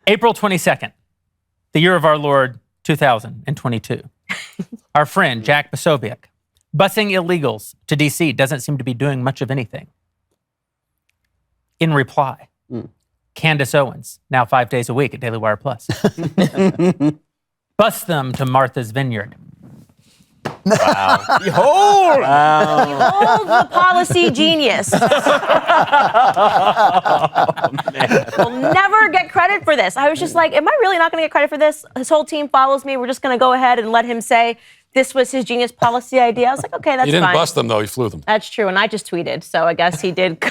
April 22nd, the year of our Lord 2022. Our friend Jack Posobiec, busing illegals to D.C. doesn't seem to be doing much of anything. In reply, Candace Owens, now 5 days a week at Daily Wire Plus. Bus them to Martha's Vineyard. Wow. Behold! Behold the policy genius. We'll never get credit for this. I was just like, am I really not going to get credit for this? His whole team follows me. We're just going to go ahead and let him say this was his genius policy idea. I was like, okay, that's fine. He didn't bust them, though. He flew them. That's true, and I just tweeted, so I guess he did. He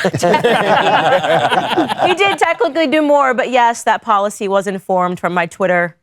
did technically do more, but yes, that policy was informed from my Twitter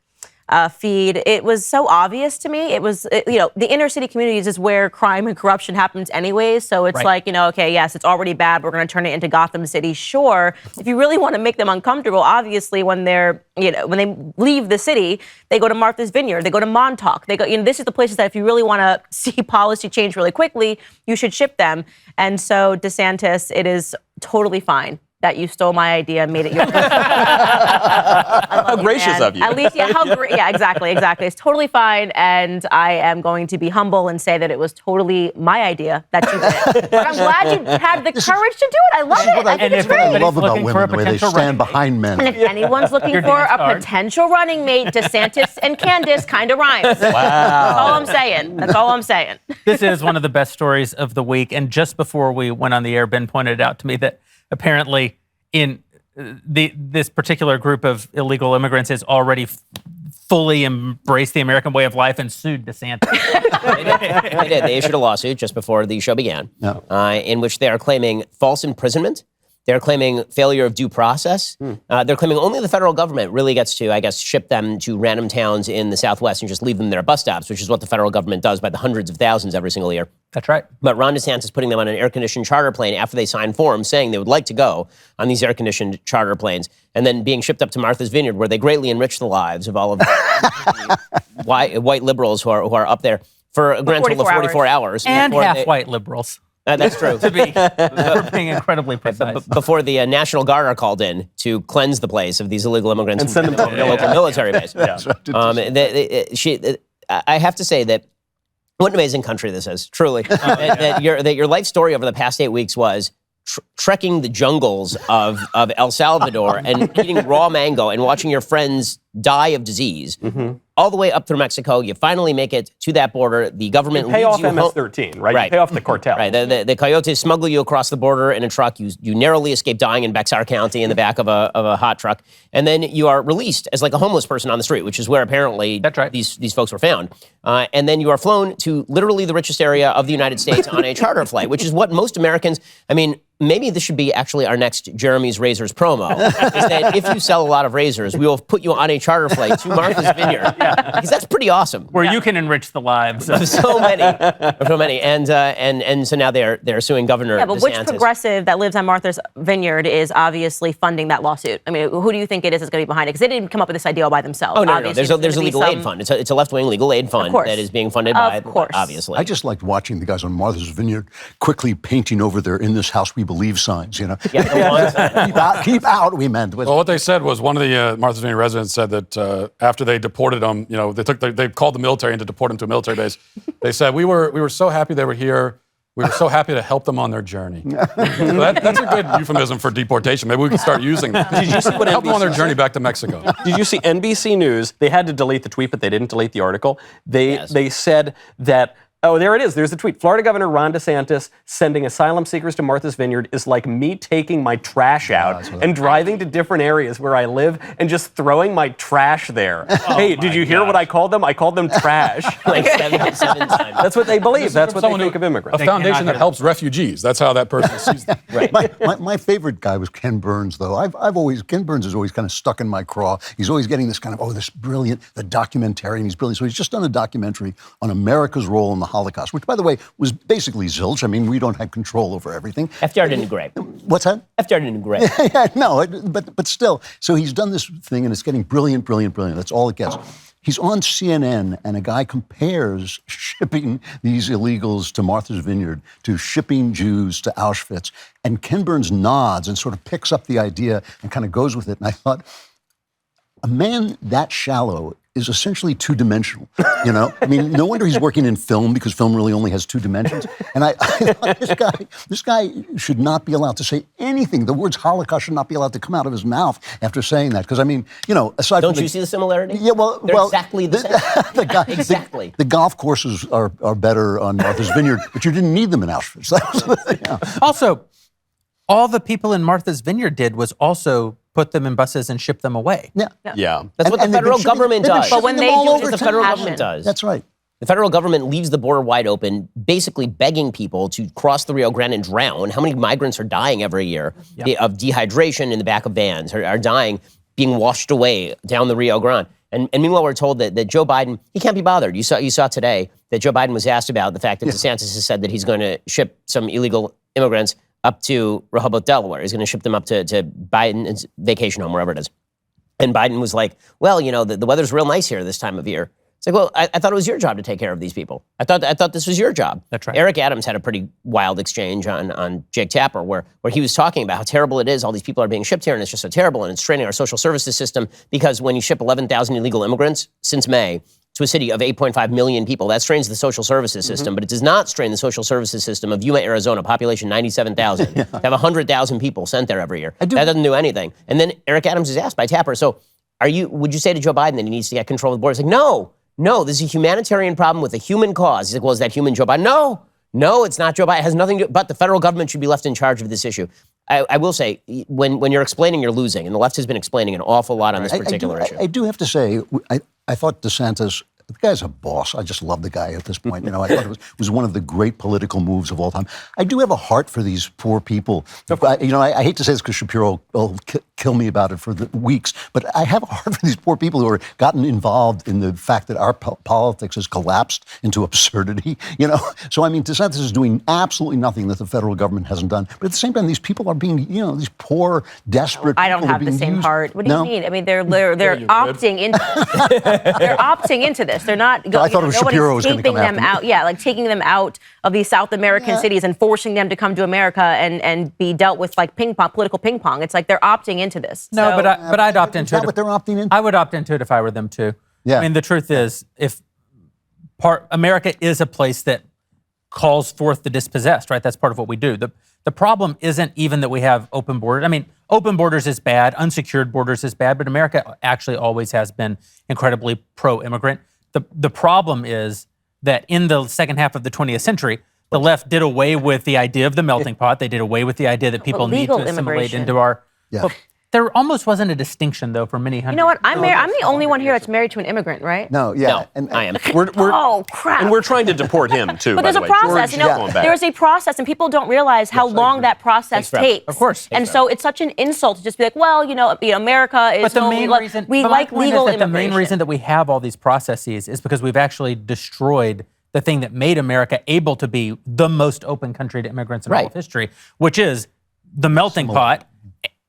feed. It was so obvious to me. It was, the inner city communities is where crime and corruption happens anyways. So it's like, okay, yes, it's already bad. We're going to turn it into Gotham City. Sure. If you really want to make them uncomfortable, obviously when they're, when they leave the city, they go to Martha's Vineyard, they go to Montauk. They go, this is the places that if you really want to see policy change really quickly, you should ship them. And so DeSantis, it is totally fine that you stole my idea and made it yours. How gracious of you. At least, exactly. It's totally fine, and I am going to be humble and say that it was totally my idea that you did. But I'm glad you had the courage to do it. I love it. I think it's great. I love about women, the way they stand behind men. And if anyone's looking for a potential running mate, DeSantis and Candace kind of rhymes. Wow. That's all I'm saying. This is one of the best stories of the week, and just before we went on the air, Ben pointed out to me that apparently in this particular group of illegal immigrants has already fully embraced the American way of life and sued DeSantis. They did. They issued a lawsuit just before the show began, in which they are claiming false imprisonment. They're claiming failure of due process. They're claiming only the federal government really gets to, I guess, ship them to random towns in the Southwest and just leave them there at bus stops, which is what the federal government does by the hundreds of thousands every single year. That's right. But Ron DeSantis putting them on an air-conditioned charter plane after they signed forms saying they would like to go on these air-conditioned charter planes and then being shipped up to Martha's Vineyard where they greatly enrich the lives of all of the white liberals who are up there for a grand total of 44 hours. And half-white liberals. That's true. We're being incredibly precise. Before the National Guard are called in to cleanse the place of these illegal immigrants and send them to the local military base. I have to say that what an amazing country this is, truly. that your life story over the past 8 weeks was trekking the jungles of El Salvador and eating raw mango and watching your friends die of disease. All the way up through Mexico, you finally make it to that border. The government pay off leads you MS-13, right? You pay off the cartel. Right. The coyotes smuggle you across the border in a truck. You narrowly escape dying in Bexar County in the back of a hot truck, and then you are released as like a homeless person on the street, which is where apparently these folks were found. And then you are flown to literally the richest area of the United States on a charter flight, which is what most Americans. I mean, maybe this should be actually our next Jeremy's Razors promo. Is that if you sell a lot of razors, we will put you on a charter flight to Martha's Vineyard. Because that's pretty awesome. Where you can enrich the lives of so many. And so now they're suing Governor but DeSantis. Which progressive that lives on Martha's Vineyard is obviously funding that lawsuit? I mean, who do you think it is that's going to be behind it? Because they didn't come up with this idea all by themselves. Oh, no. There's a legal aid fund. It's a left-wing legal aid fund that is being funded by, obviously. I just liked watching the guys on Martha's Vineyard quickly painting over their "In This House We Believe" signs, keep out, we meant. Well, what they said was one of the Martha's Vineyard residents said that after they deported them, they called the military in to deport them to a military base. They said, we were so happy they were here. We were so happy to help them on their journey. So that's a good euphemism for deportation. Maybe we can start using that. Did you see what help them on their journey back to Mexico? Did you see NBC News? They had to delete the tweet, but they didn't delete the article. They said that. Oh, there it is. There's the tweet. Florida Governor Ron DeSantis sending asylum seekers to Martha's Vineyard is like me taking my trash out and driving to different areas where I live and just throwing my trash there. Hey, did you hear what I called them? I called them trash. Like seven times. That's what they believe. That's what they think of immigrants. A foundation that helps refugees. That's how that person sees them. Right. My favorite guy was Ken Burns, though. Ken Burns is always kind of stuck in my craw. He's always getting this kind of, this brilliant, the documentarian. He's brilliant. So he's just done a documentary on America's role in the Holocaust, which, by the way, was basically zilch. I mean, we don't have control over everything. FDR didn't do great. What's that? FDR didn't do great. No, but still. So he's done this thing, and it's getting brilliant. That's all it gets. He's on CNN, and a guy compares shipping these illegals to Martha's Vineyard to shipping Jews to Auschwitz. And Ken Burns nods and sort of picks up the idea and kind of goes with it. And I thought, a man that shallow is essentially two-dimensional, you know? I mean, no wonder he's working in film, because film really only has two dimensions. And I thought this guy should not be allowed to say anything. The words Holocaust should not be allowed to come out of his mouth after saying that. Because, I mean, you know, aside Don't from you see the similarity? Yeah, well... They're exactly the same. Exactly. The golf courses are better on Martha's Vineyard, but you didn't need them in Auschwitz. Also, all the people in Martha's Vineyard did was also put them in buses and ship them away. Yeah. That's what the federal government does. But when they do it, the federal government does. That's right. The federal government leaves the border wide open, basically begging people to cross the Rio Grande and drown. How many migrants are dying every year of dehydration in the back of vans, are dying, being washed away down the Rio Grande? And meanwhile, we're told that Joe Biden, he can't be bothered. You saw today that Joe Biden was asked about the fact that DeSantis has said that he's going to ship some illegal immigrants up to Rehoboth, Delaware. He's going to ship them up to Biden's vacation home, wherever it is. And Biden was like, well, you know, the weather's real nice here this time of year. It's like, well, I thought it was your job to take care of these people. I thought this was your job. That's right. Eric Adams had a pretty wild exchange on Jake Tapper where he was talking about how terrible it is. All these people are being shipped here, and it's just so terrible, and it's straining our social services system, because when you ship 11,000 illegal immigrants since May to a city of 8.5 million people, that strains the social services system, but it does not strain the social services system of Yuma, Arizona, population 97,000. To have 100,000 people sent there every year. That doesn't do anything. And then Eric Adams is asked by Tapper, so would you say to Joe Biden that he needs to get control of the border? He's like, no, this is a humanitarian problem with a human cause. He's like, well, is that human Joe Biden? No, it's not Joe Biden. It has nothing to do, but the federal government should be left in charge of this issue. I will say, when you're explaining, you're losing, and the left has been explaining an awful lot on this particular issue. I do have to say, I thought DeSantis, the guy's a boss. I just love the guy at this point. You know, I thought it was one of the great political moves of all time. I do have a heart for these poor people. You know, I hate to say this because Shapiro will kill me about it for the weeks, but I have a heart for these poor people who are gotten involved in the fact that our politics has collapsed into absurdity. You know, so I mean, DeSantis is doing absolutely nothing that the federal government hasn't done. But at the same time, these people are being, you know, these poor, desperate. I don't have the same heart. What do you mean? I mean, they're opting into. They're opting into this. They're not going. I thought it was Shapiro was going to come them out. Yeah, like taking them out of these South American cities and forcing them to come to America and be dealt with like political ping pong. It's like they're opting into this. No, so. but I'd opt into it. But they're opting into. I would opt into it if I were them too. Yeah. I mean, the truth is, America is a place that calls forth the dispossessed, right? That's part of what we do. The problem isn't even that we have open borders. I mean, open borders is bad, unsecured borders is bad, but America actually always has been incredibly pro-immigrant. The problem is that in the second half of the 20th century, the left did away with the idea of the melting pot. They did away with the idea that people need to assimilate into our... Yeah. There almost wasn't a distinction, though, for many hundred. You know what? I'm the only one here that's married to an immigrant, right? No, I am. Oh, crap. And we're trying to deport him, too, But there's a process, you know, there's a process, and people don't realize how long that process takes. Of course. And so it's such an insult to just be like, well, you know, America is we like legal immigration. The main reason that we have all these processes is because we've actually destroyed the thing that made America able to be the most open country to immigrants in all of history, which is the melting pot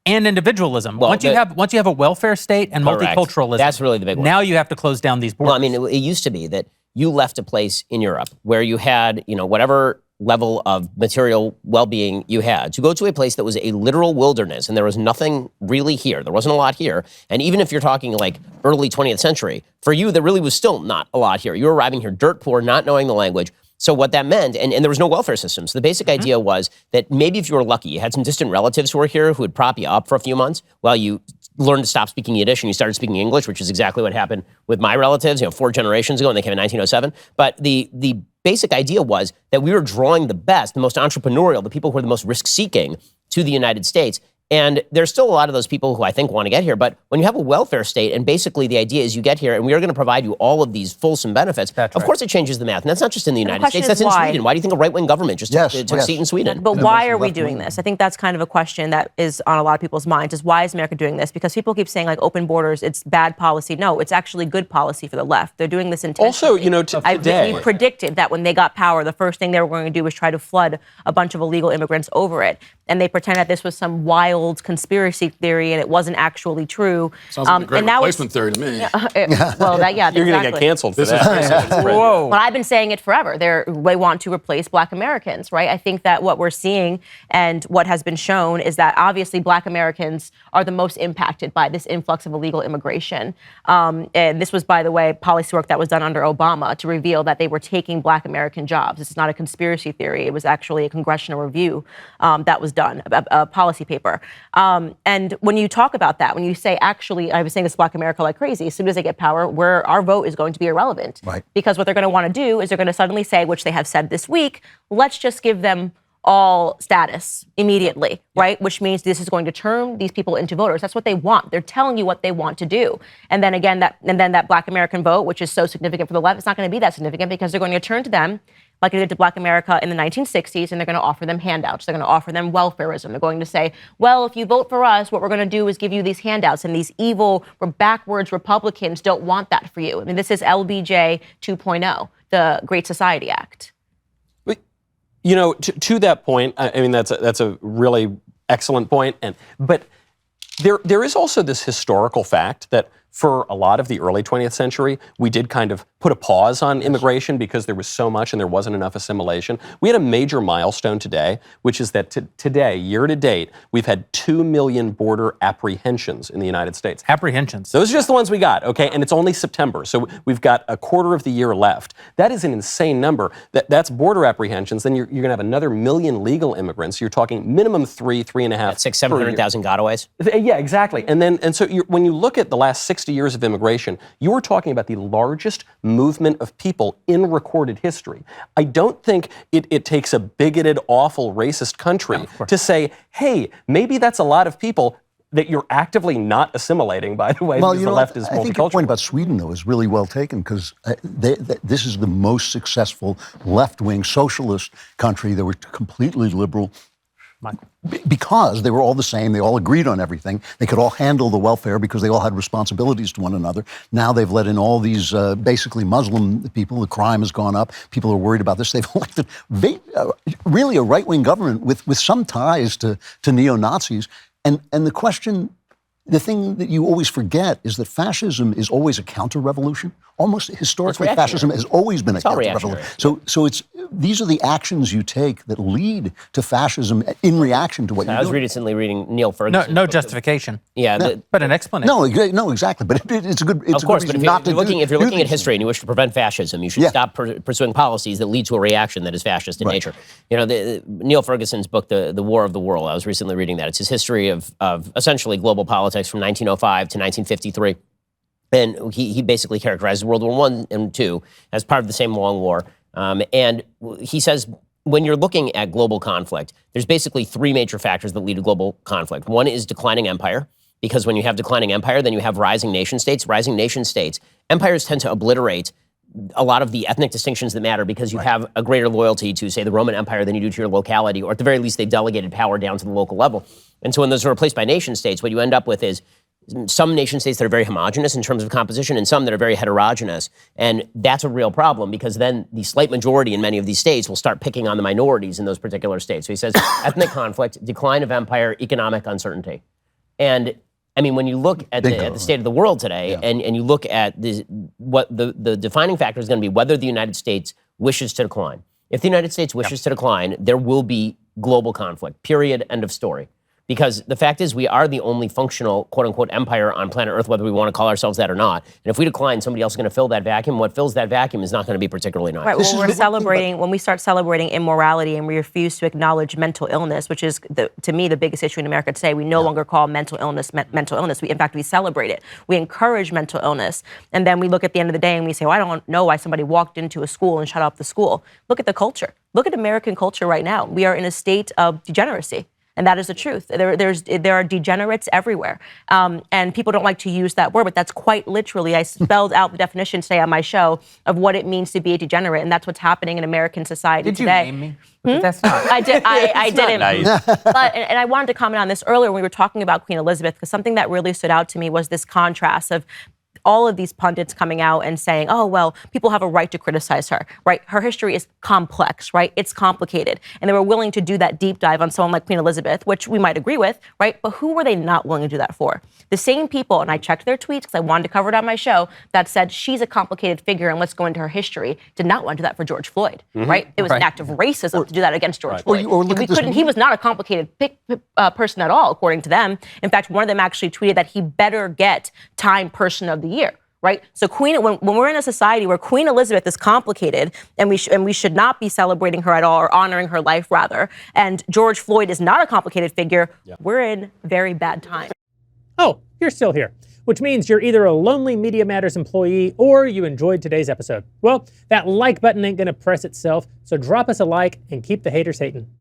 and individualism. Well, once you have a welfare state and multiculturalism, that's really the big one. Now you have to close down these borders. Well, I mean, it used to be that you left a place in Europe where you had, you know, whatever level of material well-being you had to go to a place that was a literal wilderness, and there was nothing really here. There wasn't a lot here. And even if you're talking like early 20th century, for you, there really was still not a lot here. You were arriving here dirt poor, not knowing the language. So what that meant, and there was no welfare system. So the basic idea was that maybe if you were lucky, you had some distant relatives who were here who would prop you up for a few months while you learned to stop speaking Yiddish and you started speaking English, which is exactly what happened with my relatives, 4 generations ago, and they came in 1907. But the basic idea was that we were drawing the best, the most entrepreneurial, the people who are the most risk-seeking to the United States. And there's still a lot of those people who I think want to get here. But when you have a welfare state, and basically the idea is you get here and we are going to provide you all of these fulsome benefits, of course it changes the math. And that's not just in the United States, that's in Sweden. Why do you think a right-wing government just took a seat in Sweden? But why are we doing this? I think that's kind of a question that is on a lot of people's minds, is why is America doing this? Because people keep saying like open borders, it's bad policy. No, it's actually good policy for the left. They're doing this intentionally. Also, you know, today... We predicted that when they got power, the first thing they were going to do was try to flood a bunch of illegal immigrants over it. And they pretend that this was some wild wild conspiracy theory and it wasn't actually true. Sounds like a great and now replacement theory to me. Well, You're going to get canceled for that. Whoa. But I've been saying it forever. They want to replace Black Americans, right? I think that what we're seeing and what has been shown is that obviously Black Americans are the most impacted by this influx of illegal immigration. And this was, by the way, policy work that was done under Obama to reveal that they were taking Black American jobs. This is not a conspiracy theory. It was actually a congressional review that was done, a policy paper. And when you talk about that, when you say, actually, I was saying this Black America like crazy, as soon as they get power, our vote is going to be irrelevant. Right. Because what they're going to want to do is they're going to suddenly say, which they have said this week, let's just give them all status immediately, right? Which means this is going to turn these people into voters. That's what they want. They're telling you what they want to do. And then again, that Black American vote, which is so significant for the left, it's not going to be that significant because they're going to turn to them like they did to Black America in the 1960s, and they're going to offer them handouts. They're going to offer them welfareism. They're going to say, well, if you vote for us, what we're going to do is give you these handouts, and these evil, backwards Republicans don't want that for you. I mean, this is LBJ 2.0, the Great Society Act. You know, to that point, I mean, that's a really excellent point. But there is also this historical fact that for a lot of the early 20th century, we did kind of put a pause on immigration because there was so much and there wasn't enough assimilation. We had a major milestone today, which is that today, year to date, we've had 2 million border apprehensions in the United States. Apprehensions. Those are just the ones we got, okay? And it's only September, so we've got a quarter of the year left. That is an insane number. That's border apprehensions. Then you're going to have another million legal immigrants. You're talking minimum 3.5. That's 700,000 gotaways. Yeah, exactly. And so when you look at the last 60 years of immigration, you are talking about the largest movement of people in recorded history. I don't think it takes a bigoted, awful, racist country to say, hey, maybe that's a lot of people that you're actively not assimilating, by the way, because the left is multicultural. I think your point about Sweden, though, is really well taken, because this is the most successful left-wing socialist country. They were completely liberal. Because they were all the same, they all agreed on everything. They could all handle the welfare because they all had responsibilities to one another. Now they've let in all these basically Muslim people. The crime has gone up. People are worried about this. They've elected really a right-wing government with some ties to neo-Nazis. And the thing that you always forget is that fascism is always a counter-revolution. Almost historically, fascism has always been a counter-revolution. So these are the actions you take that lead to fascism in reaction to what you're doing. I was recently reading Neil Ferguson. No justification. Yeah, but an explanation. No, exactly. But it's a good. It's of course, a good but if you're looking at history and you wish to prevent fascism, you should stop pursuing policies that lead to a reaction that is fascist in nature. You know, Neil Ferguson's book, The War of the World. I was recently reading that. It's his history of essentially global politics from 1905 to 1953. And he basically characterizes World War I and II as part of the same long war. And he says, when you're looking at global conflict, there's basically three major factors that lead to global conflict. One is declining empire, because when you have declining empire, then you have rising nation states. Rising nation states, empires tend to obliterate a lot of the ethnic distinctions that matter because you have a greater loyalty to, say, the Roman Empire than you do to your locality, or at the very least, they've delegated power down to the local level. And so when those are replaced by nation states, what you end up with is some nation states that are very homogenous in terms of composition and some that are very heterogeneous. And that's a real problem because then the slight majority in many of these states will start picking on the minorities in those particular states. So he says ethnic conflict, decline of empire, economic uncertainty. And I mean, when you look at the state of the world today and you look at what the defining factor is going to be whether the United States wishes to decline. If the United States wishes to decline, there will be global conflict, period, end of story. Because the fact is we are the only functional, quote-unquote, empire on planet Earth, whether we want to call ourselves that or not. And if we decline, somebody else is going to fill that vacuum. What fills that vacuum is not going to be particularly nice. Right, well, when we start celebrating immorality and we refuse to acknowledge mental illness, which is, to me, the biggest issue in America today, we no longer call mental illness mental illness. In fact, we celebrate it. We encourage mental illness. And then we look at the end of the day and we say, well, I don't know why somebody walked into a school and shut up the school. Look at the culture. Look at American culture right now. We are in a state of degeneracy. And that is the truth. There are degenerates everywhere. And people don't like to use that word, but that's quite literally, I spelled out the definition today on my show of what it means to be a degenerate. And that's what's happening in American society today. Did you name me? But that's not. I didn't. Nice. But, and I wanted to comment on this earlier when we were talking about Queen Elizabeth, because something that really stood out to me was this contrast of all of these pundits coming out and saying, oh, well, people have a right to criticize her, right? Her history is complex, right? It's complicated. And they were willing to do that deep dive on someone like Queen Elizabeth, which we might agree with, right? But who were they not willing to do that for? The same people, and I checked their tweets because I wanted to cover it on my show, that said she's a complicated figure and let's go into her history, did not want to do that for George Floyd, right? It was an act of racism to do that against George Floyd. He was not a complicated person at all, according to them. In fact, one of them actually tweeted that he better get Time Person of the Year. Right? So when we're in a society where Queen Elizabeth is complicated and we should not be celebrating her at all or honoring her life rather, and George Floyd is not a complicated figure, we're in very bad times. Oh, you're still here, which means you're either a lonely Media Matters employee or you enjoyed today's episode. Well, that like button ain't gonna press itself, so drop us a like and keep the haters hating.